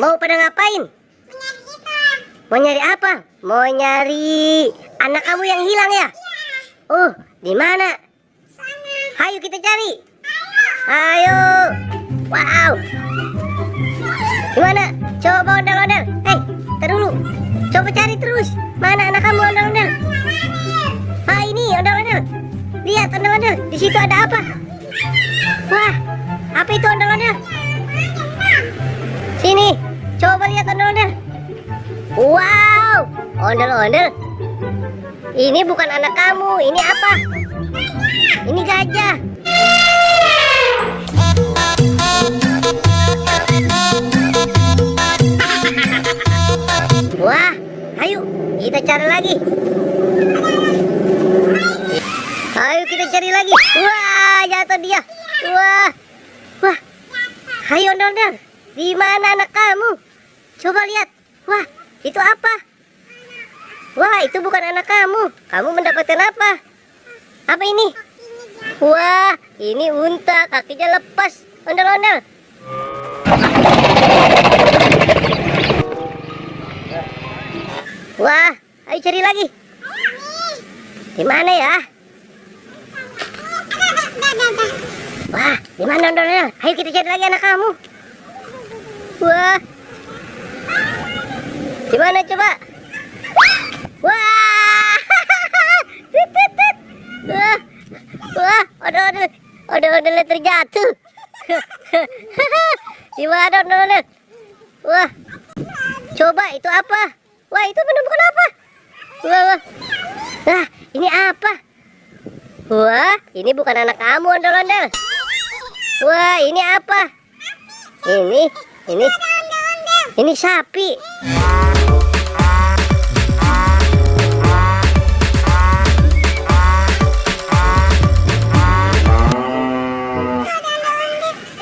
Mau pada ngapain? Mau nyari apa? Mau nyari anak kamu yang hilang ya? Oh, di mana? Ayo kita cari. Ayo. Wow. Di mana? Coba ondel-ondel. Hei, tar dulu. Coba cari terus. Mana anak kamu ondel-ondel? Ah, ini ondel-ondel. Lihat ondel-ondel. Di situ ada apa? Wah, apa itu ondel-ondel? Sini, coba lihat ondel-ondel. Wow, ondel-ondel. Ini bukan anak kamu. Ini apa? Ini gajah. Wah, ayo kita cari lagi. Ayo kita cari lagi. Wah, jatuh dia. Wah, wah. Ayo ondel-ondel. Di mana anak kamu? Coba lihat. Wah, itu apa? Wah, itu bukan anak kamu. Kamu mendapatkan apa? Apa ini? Wah, ini unta, kakinya lepas. Ondel-ondel. Wah, ayo cari lagi. Di mana ya? Wah, di mana ondel-ondel? Ayo kita cari lagi anak kamu. Wah, di mana coba? Wah, wah, wah, ondel-ondel terjatuh. Di mana ondel-ondel? Wah, coba itu apa? Wah, itu menemukan apa? Wah, wah. Nah, ini apa? Wah, ini bukan anak kamu ondel-ondel. Wah, ini apa? Ini sapi.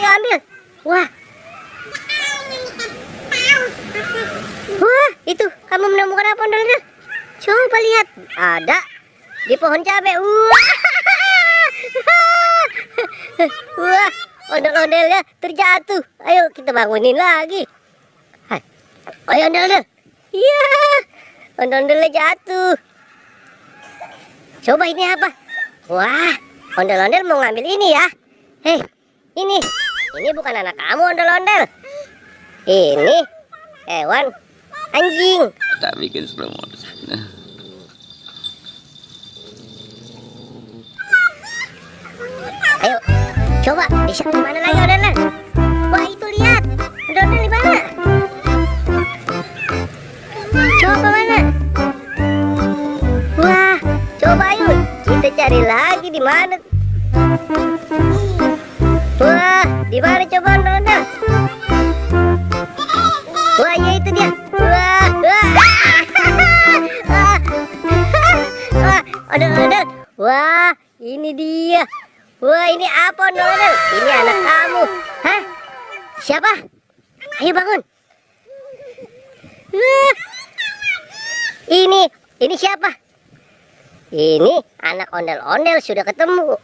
Ambil. Wah. Wah, itu kamu menemukan apa ondel-ondel? Coba lihat. Ada di pohon cabai. Wah. Wah, ondel-ondelnya terjatuh. Ayo kita bangunin lagi. Hai. Ayo ondel-ondel. Iya. Ondel-ondelnya jatuh. Coba ini apa? Wah, ondel-ondel mau ngambil ini ya. Hei, ini. Ini bukan anak kamu ondel-ondel. Ini hewan anjing. Tak bikin slow mo. Ayo, coba bisa kemana lagi ondel-ondel? Wah, itu lihat. Ondel-ondel di mana? Coba mana? Wah, coba ayo kita cari lagi di mana? Wah, di mana coba ondel-ondel? Wah, ya itu dia. Wah, wah. Wah, ondel-ondel. Wah, ini dia. Wah, ini apa ondel-ondel? Ini anak kamu. Hah? Siapa? Ayo bangun. Wah. Ini siapa? Ini anak ondel-ondel sudah ketemu.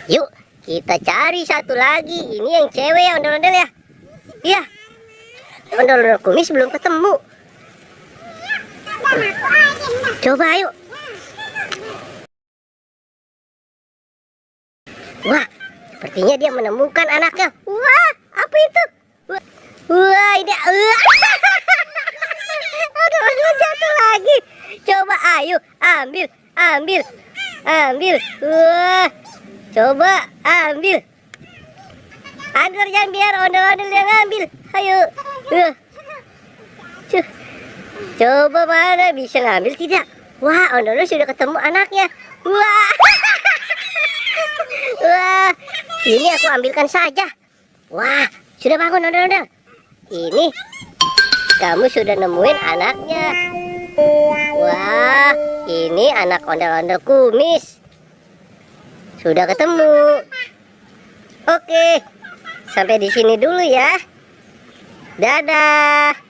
Yuk, kita cari satu lagi. Ini yang cewek ya ondel-ondel ya. Iya. Ondel-ondel kumis belum ketemu. Coba ayo. Wah, sepertinya dia menemukan anaknya. Wah, apa itu? Wah, ini. Aduh, jatuh lagi. Coba ayo, ambil. Wah, coba ambil. Agar jangan biar ondel-ondel yang ambil. Ayo. Coba mana bisa ngambil tidak? Wah, ondel-ondel sudah ketemu anaknya. Wah. Wah, ini aku ambilkan saja. Wah, sudah bangun ondel-ondel. Ini kamu sudah nemuin anaknya. Wah, ini anak ondel-ondel kumis. Sudah ketemu. Oke, sampai di sini dulu ya. Dadah.